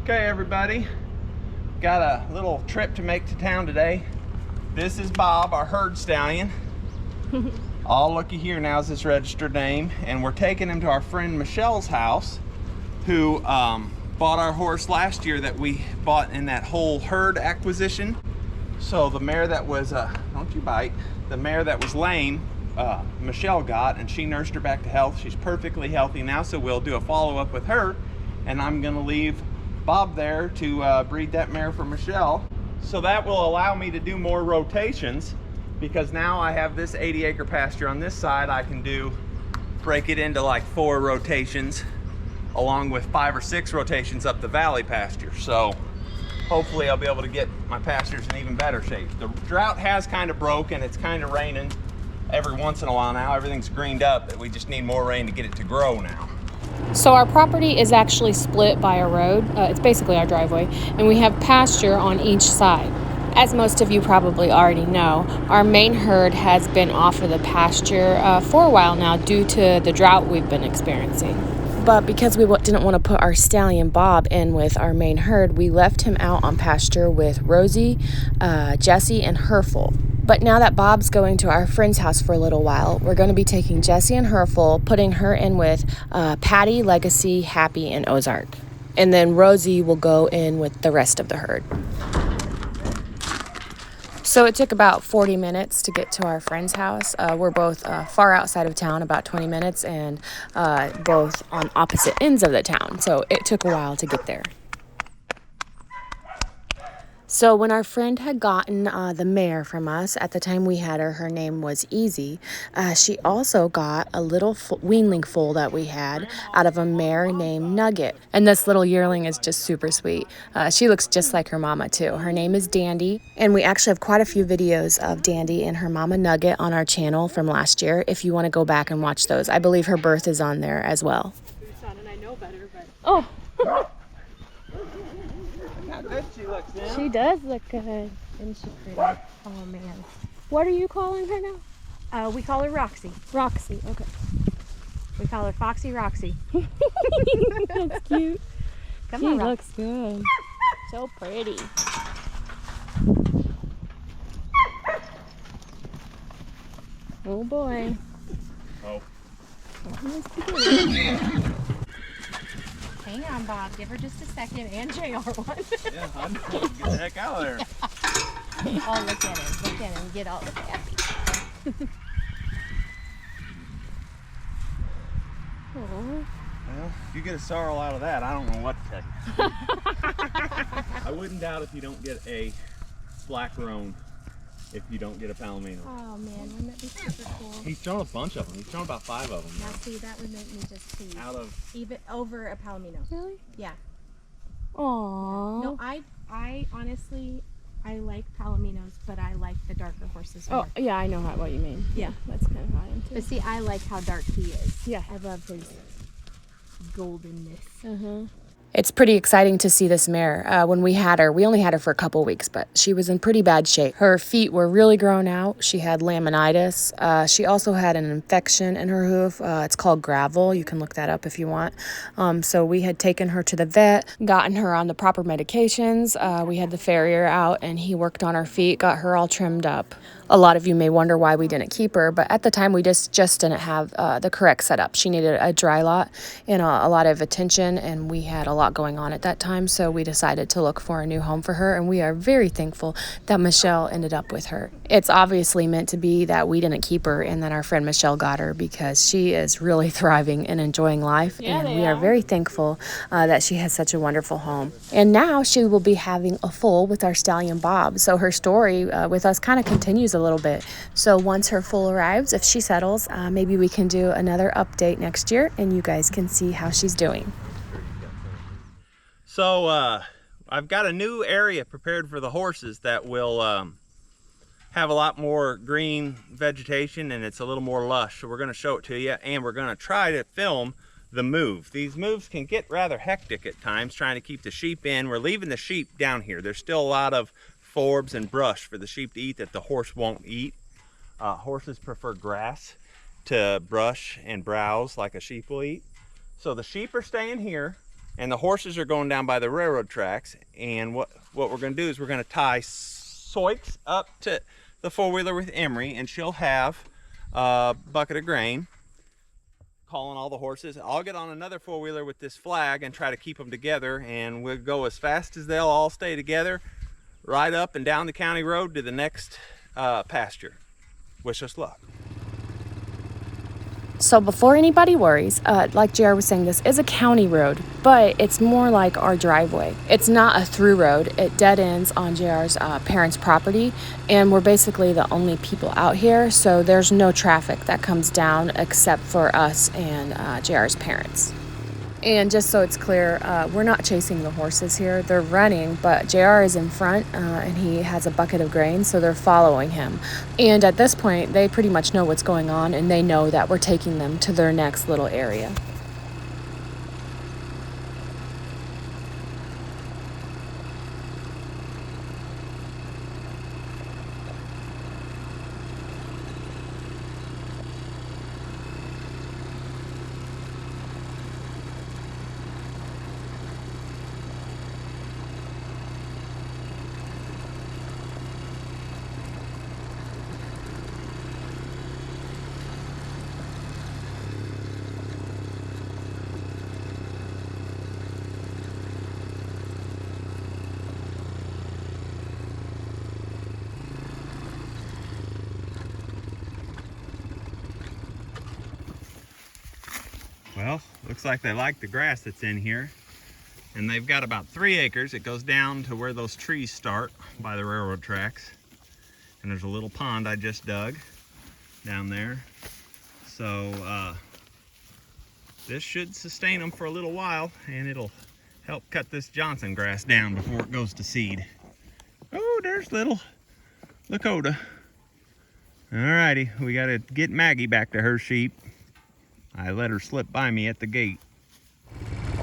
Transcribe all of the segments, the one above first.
Okay, everybody, got a little trip to make to town today. This is Bob, our herd stallion. All looky here now is his registered name, and we're taking him to our friend Michelle's house, who bought our horse last year that we bought in that whole herd acquisition. So the mare that was, don't you bite, the mare that was lame, Michelle got, and she nursed her back to health. She's perfectly healthy now, so we'll do a follow-up with her, and I'm gonna leave Bob there to breed that mare for Michelle. So that will allow me to do more rotations, because now I have this 80-acre pasture on this side. I can break it into like 4 rotations, along with 5 or 6 rotations up the valley pasture. So hopefully I'll be able to get my pastures in even better shape. The drought has kind of broken. It's kind of raining every once in a while now. Everything's greened up, but we just need more rain to get it to grow now. So our property is actually split by a road. It's basically our driveway, and we have pasture on each side. As most of you probably already know, our main herd has been off of the pasture for a while now due to the drought we've been experiencing. But because we didn't want to put our stallion Bob in with our main herd, we left him out on pasture with Rosie, Jessie, and her foal. But now that Bob's going to our friend's house for a little while, we're going to be taking Jessie and her foal, putting her in with Patty, Legacy, Happy, and Ozark. And then Rosie will go in with the rest of the herd. So it took about 40 minutes to get to our friend's house. We're both far outside of town, about 20 minutes, and both on opposite ends of the town. So it took a while to get there. So when our friend had gotten the mare from us, at the time we had her name was Easy. She also got a little weanling foal that we had out of a mare named Nugget. And this little yearling is just super sweet. She looks just like her mama too. Her name is Dandy. And we actually have quite a few videos of Dandy and her mama Nugget on our channel from last year if you want to go back and watch those. I believe her birth is on there as well. And I know better, but... Oh! How good she looks now. She does look good. Isn't she pretty? Oh man. What are you calling her now? we call her Roxy. Roxy, okay. We call her Foxy Roxy. That's cute. Come She on, Rox. looks good. So pretty. Oh boy. Oh. Hang on, Bob. Give her just a second, and JR one. Yeah, I'm gonna get the heck out of there. Oh, look at him. Look at him. Get all the happy. Well, if you get a sorrel out of that, I don't know what to tell you. I wouldn't doubt if you don't get a black roan, if you don't get a palomino. Oh, man. Wouldn't that be super cool? He's thrown a bunch of them. He's thrown about 5 of them. Now, see, that would make me just pleased. Out of... Even over a palomino. Really? Yeah. Aww. No, I honestly, I like palominos, but I like the darker horses more. Oh, yeah, I know what you mean. Yeah. That's kind of how I am too. But see, I like how dark he is. Yeah. I love his goldenness. Uh-huh. It's pretty exciting to see this mare. When we had her, we only had her for a couple weeks, but she was in pretty bad shape. Her feet were really grown out. She had laminitis. She also had an infection in her hoof. It's called gravel. You can look that up if you want. So we had taken her to the vet, gotten her on the proper medications. We had the farrier out, and he worked on her feet, got her all trimmed up. A lot of you may wonder why we didn't keep her, but at the time we just didn't have the correct setup. She needed a dry lot and a lot of attention, and we had a lot going on at that time, so we decided to look for a new home for her, and we are very thankful that Michelle ended up with her. It's obviously meant to be that we didn't keep her and that our friend Michelle got her, because she is really thriving and enjoying life, and we are very thankful that she has such a wonderful home. And now she will be having a foal with our stallion Bob, so her story with us kind of continues a little bit. So once her foal arrives, if she settles, maybe we can do another update next year, and you guys can see how she's doing. So I've got a new area prepared for the horses that will have a lot more green vegetation, and it's a little more lush. So we're going to show it to you, and we're going to try to film the move. These moves can get rather hectic at times, trying to keep the sheep in. We're leaving the sheep down here. There's still a lot of forbs and brush for the sheep to eat that the horse won't eat. Horses prefer grass to brush and browse like a sheep will eat. So the sheep are staying here. And the horses are going down by the railroad tracks. And what we're going to do is we're going to tie Soix up to the four-wheeler with Emery, and she'll have a bucket of grain, calling all the horses. I'll get on another four-wheeler with this flag and try to keep them together, and we'll go as fast as they'll all stay together, right up and down the county road to the next pasture. Wish us luck. So before anybody worries, like JR was saying, this is a county road, but it's more like our driveway. It's not a through road. It dead ends on JR's parents' property, and we're basically the only people out here, so there's no traffic that comes down except for us and JR's parents. And just so it's clear, we're not chasing the horses here. They're running, but JR is in front, and he has a bucket of grain, so they're following him. And at this point, they pretty much know what's going on, and they know that we're taking them to their next little area. Well, looks like they like the grass that's in here. And they've got about 3 acres. It goes down to where those trees start by the railroad tracks. And there's a little pond I just dug down there. So this should sustain them for a little while, and it'll help cut this Johnson grass down before it goes to seed. Oh, there's little Lakota. Alrighty, we gotta get Maggie back to her sheep. I let her slip by me at the gate.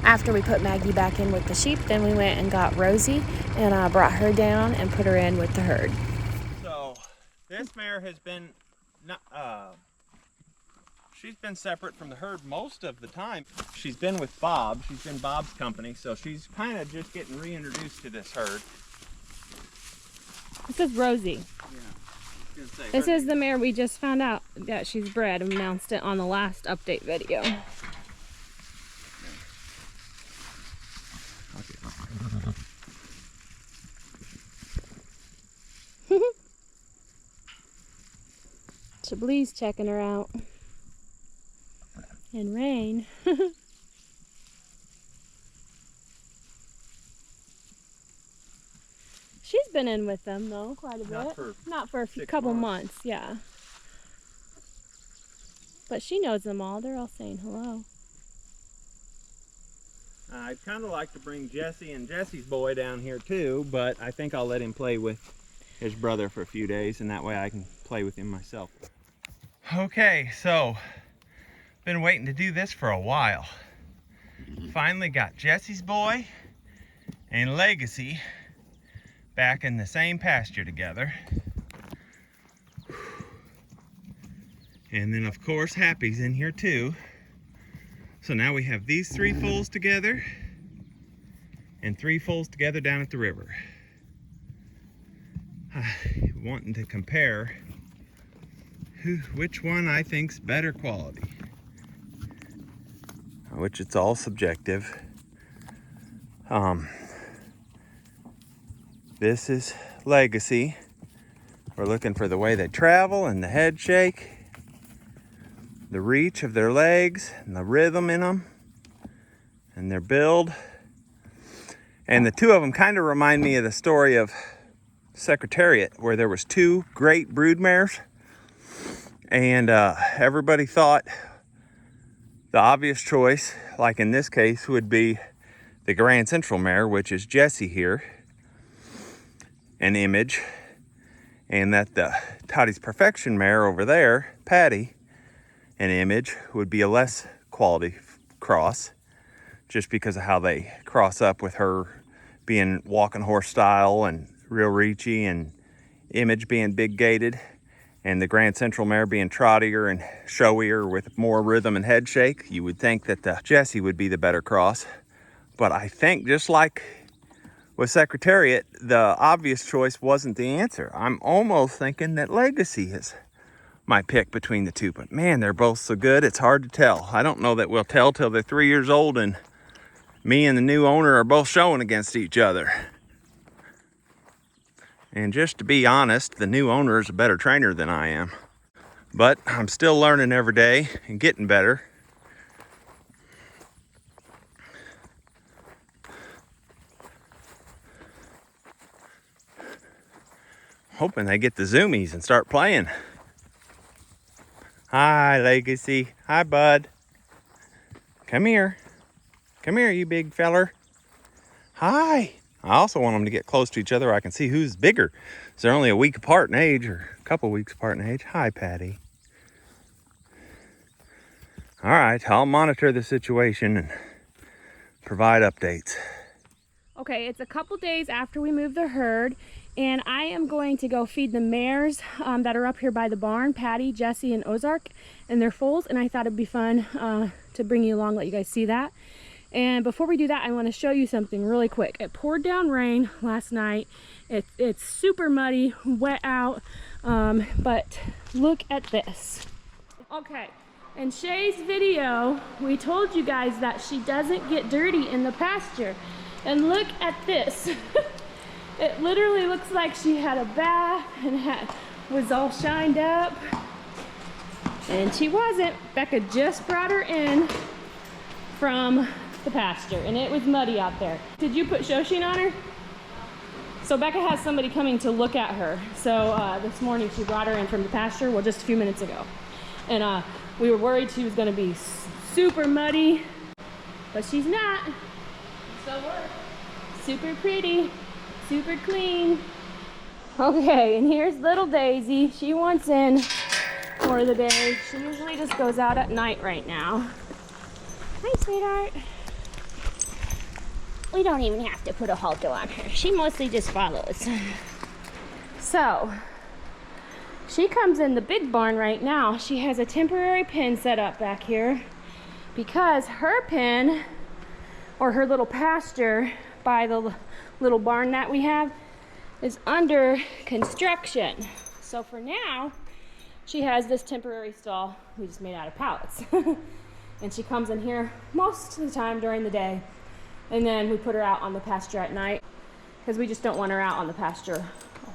After we put Maggie back in with the sheep, then we went and got Rosie and brought her down and put her in with the herd. So this mare has been she's been separate from the herd most of the time. She's been with Bob. She's been Bob's company, so she's kind of just getting reintroduced to this herd. This is Rosie. Yeah. This is the mare we just found out that she's bred and announced it on the last update video. Chablis checking her out. And Rain. She's been in with them though, quite a bit. Not for a couple months, yeah. But she knows them all. They're all saying hello. I'd kind of like to bring Jessie and Jessie's boy down here too, but I think I'll let him play with his brother for a few days, and that way I can play with him myself. Okay, so been waiting to do this for a while. Finally got Jessie's boy and Legacy back in the same pasture together. And then of course Happy's in here too. So now we have these 3 foals together and 3 foals together down at the river. Wanting to compare which one I think's better quality. Which it's all subjective. This is Legacy. We're looking for the way they travel and the head shake, the reach of their legs and the rhythm in them and their build. And the 2 of them kind of remind me of the story of Secretariat, where there was 2 great brood mares, and everybody thought the obvious choice, like in this case, would be the Grand Central mare, which is Jessie here, an Image, and that the Toddy's Perfection mare over there, Patty, an Image, would be a less quality cross, just because of how they cross up with her being walking horse style and real reachy, and Image being big gaited, and the Grand Central mare being trottier and showier with more rhythm and head shake. You would think that the Jessie would be the better cross, But I think just like with Secretariat, the obvious choice wasn't the answer. I'm almost thinking that Legacy is my pick between the two. But man, they're both so good, it's hard to tell. I don't know that we'll tell till they're 3 years old and me and the new owner are both showing against each other. And just to be honest, the new owner is a better trainer than I am. But I'm still learning every day and getting better. Hoping they get the zoomies and start playing. Hi, Legacy. Hi, bud. Come here. Come here, you big feller. Hi. I also want them to get close to each other. I can see who's bigger. So they're only a week apart in age, or a couple weeks apart in age. Hi, Patty. All right, I'll monitor the situation and provide updates. Okay, it's a couple days after we move the herd, and I am going to go feed the mares that are up here by the barn, Patty, Jessie, and Ozark, and their foals, and I thought it'd be fun to bring you along, let you guys see that. And before we do that, I want to show you something really quick. It poured down rain last night. It's super muddy, wet out, but look at this. Okay, in Shay's video, we told you guys that she doesn't get dirty in the pasture. And look at this. It literally looks like she had a bath and was all shined up. And she wasn't. Becca just brought her in from the pasture and it was muddy out there. Did you put Shoshin on her? So Becca has somebody coming to look at her. So this morning she brought her in from the pasture, well, just a few minutes ago. And we were worried she was gonna be super muddy, but she's not. So we're super pretty, super clean. Okay, and here's little Daisy. She wants in for the day. She usually just goes out at night right now. Hi, sweetheart. We don't even have to put a halter on her. She mostly just follows. So, she comes in the big barn right now. She has a temporary pen set up back here because her pen, or her little pasture by the little barn that we have, is under construction. So for now, she has this temporary stall we just made out of pallets. And she comes in here most of the time during the day. And then we put her out on the pasture at night because we just don't want her out on the pasture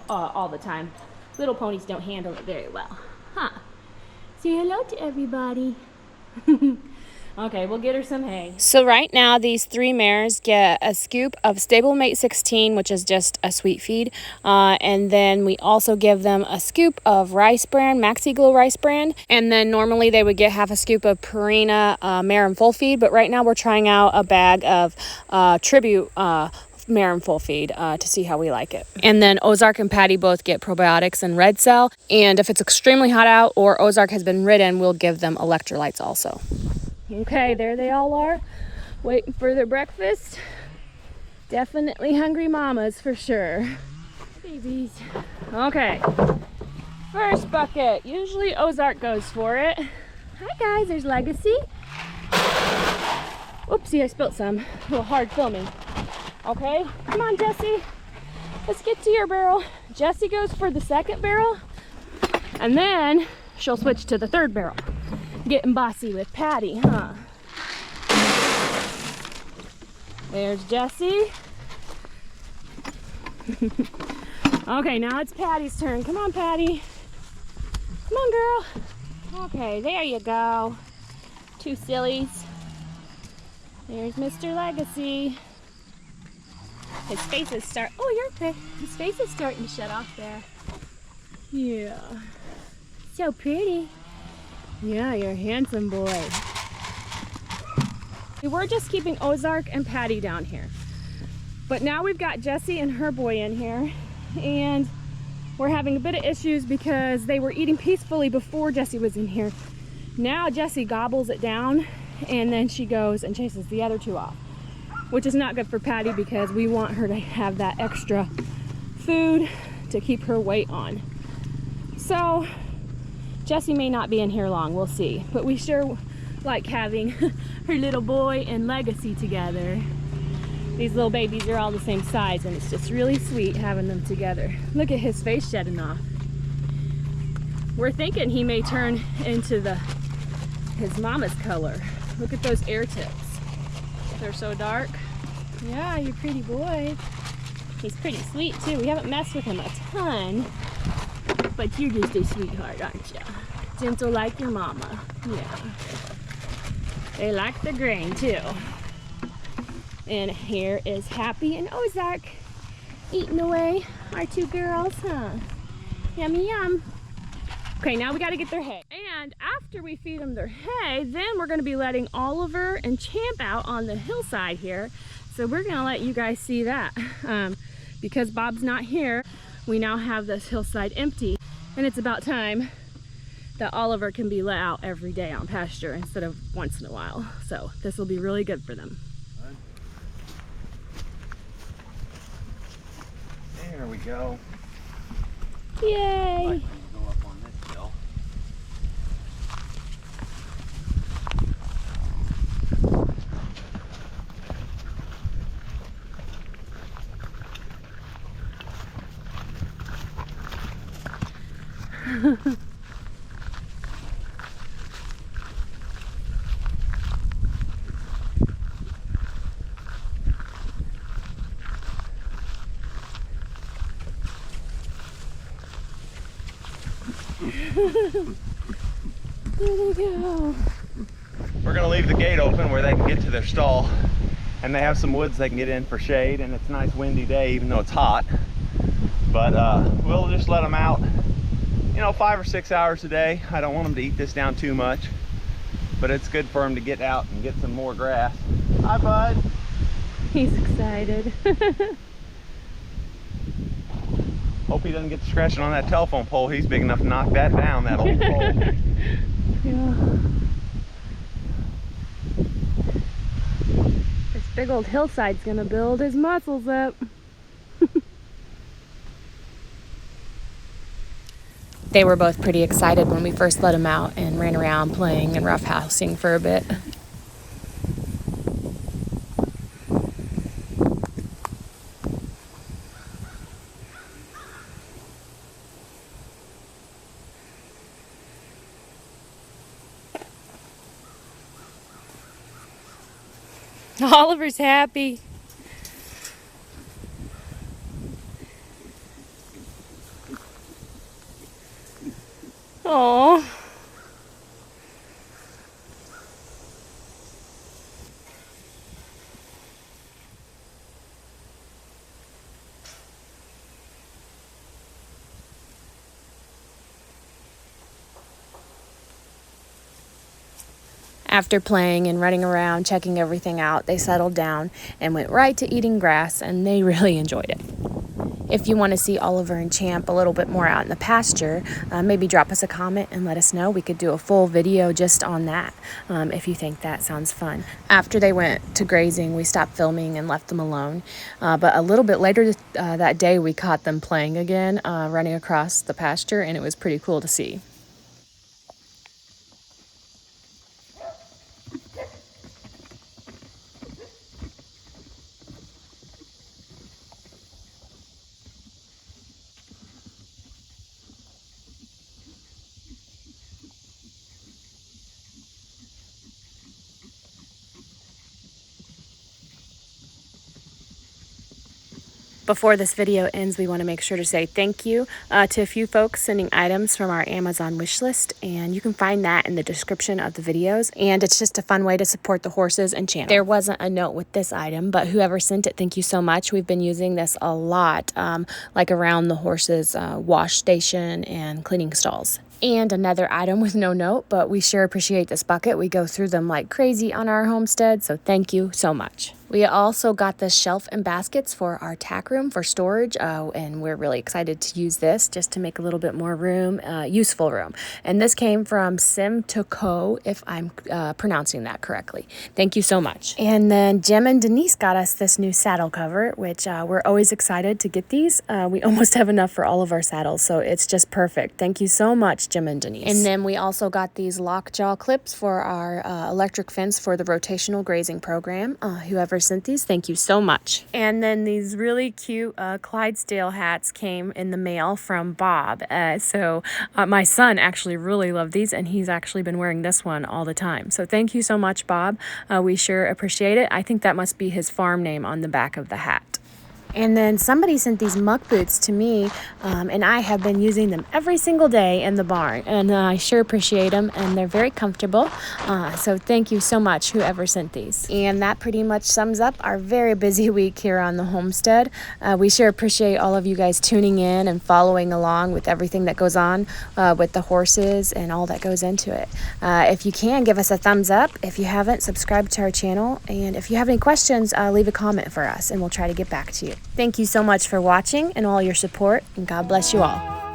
all the time. Little ponies don't handle it very well. Huh. Say hello to everybody. Okay, we'll get her some hay. So right now, these 3 mares get a scoop of Stablemate 16, which is just a sweet feed. And then we also give them a scoop of Rice Bran, Maxi Glow Rice Bran. And then normally they would get half a scoop of Purina Mare and Full Feed. But right now we're trying out a bag of Tribute Mare and Full Feed to see how we like it. And then Ozark and Patty both get probiotics and Red Cell. And if it's extremely hot out or Ozark has been ridden, we'll give them electrolytes also. Okay, there they all are, waiting for their breakfast. Definitely hungry mamas for sure. Babies. Okay, first bucket. Usually Ozark goes for it. Hi guys, there's Legacy. Oopsie, I spilled some. A little hard filming. Okay, come on Jessie. Let's get to your barrel. Jessie goes for the second barrel, and then she'll switch to the third barrel. Getting bossy with Patty, huh? There's Jessie. Okay, now it's Patty's turn. Come on, Patty. Come on, girl. Okay, there you go. 2 sillies. There's Mr. Legacy. His face is his face is starting to shut off there. Yeah. So pretty. Yeah, you're a handsome boy. We're just keeping Ozark and Patty down here. But now we've got Jessie and her boy in here. And we're having a bit of issues because they were eating peacefully before Jessie was in here. Now Jessie gobbles it down and then she goes and chases the other 2 off. Which is not good for Patty because we want her to have that extra food to keep her weight on. So Jessie may not be in here long, we'll see. But we sure like having her little boy and Legacy together. These little babies are all the same size, and it's just really sweet having them together. Look at his face shedding off. We're thinking he may turn into his mama's color. Look at those ear tips. They're so dark. Yeah, you pretty boy. He's pretty sweet too. We haven't messed with him a ton, but you're just a sweetheart, aren't you? Gentle like your mama. Yeah. They like the grain too. And here is Happy and Ozark eating away. Our two girls, huh? Yummy yum. Okay, now we got to get their hay. And after we feed them their hay, then we're going to be letting Oliver and Champ out on the hillside here. So we're going to let you guys see that. Because Bob's not here, we now have this hillside empty. And it's about time that Oliver can be let out every day on pasture instead of once in a while. So this will be really good for them. There we go. Yay! Go up on this hill. There they go. We're gonna leave the gate open where they can get to their stall, and they have some woods they can get in for shade, and it's a nice windy day even though it's hot. But we'll just let them out, you know, 5 or 6 hours a day. I don't want them to eat this down too much, but it's good for them to get out and get some more grass. Hi, bud. He's excited. Hope he doesn't get to scratching on that telephone pole. He's big enough to knock that down, that old pole. Yeah. This big old hillside's gonna build his muscles up. They were both pretty excited when we first let them out and ran around playing and roughhousing for a bit. Oliver's happy. Oh. After playing and running around, checking everything out, they settled down and went right to eating grass, and they really enjoyed it. If you want to see Oliver and Champ a little bit more out in the pasture, maybe drop us a comment and let us know. We could do a full video just on that if you think that sounds fun. After they went to grazing, we stopped filming and left them alone. But a little bit later that day, we caught them playing again, running across the pasture, and it was pretty cool to see. Before this video ends, we want to make sure to say thank you to a few folks sending items from our Amazon wish list, and you can find that in the description of the videos. And it's just a fun way to support the horses and channel. There wasn't a note with this item, but whoever sent it, thank you so much. We've been using this a lot, like around the horses' wash station and cleaning stalls. And another item with no note, but we sure appreciate this bucket. We go through them like crazy on our homestead, so thank you so much. We also got this shelf and baskets for our tack room for storage, and we're really excited to use this just to make a little bit more room, useful room. And this came from Sim to Co, if I'm pronouncing that correctly. Thank you so much. And then Jim and Denise got us this new saddle cover, which we're always excited to get these. We almost have enough for all of our saddles, so it's just perfect. Thank you so much, Jim and Denise. And then we also got these lockjaw clips for our electric fence for the rotational grazing program. Whoever sent these, thank you so much. And then these really cute Clydesdale hats came in the mail from Bob. So my son actually really loved these, and he's actually been wearing this one all the time. So thank you so much, Bob. We sure appreciate it. I think that must be his farm name on the back of the hat. And then somebody sent these muck boots to me, and I have been using them every single day in the barn, and I sure appreciate them, and they're very comfortable. So thank you so much, whoever sent these. And that pretty much sums up our very busy week here on the homestead. We sure appreciate all of you guys tuning in and following along with everything that goes on with the horses and all that goes into it. If you can, give us a thumbs up. If you haven't, subscribe to our channel. And if you have any questions, leave a comment for us, and we'll try to get back to you. Thank you so much for watching and all your support, and God bless you all.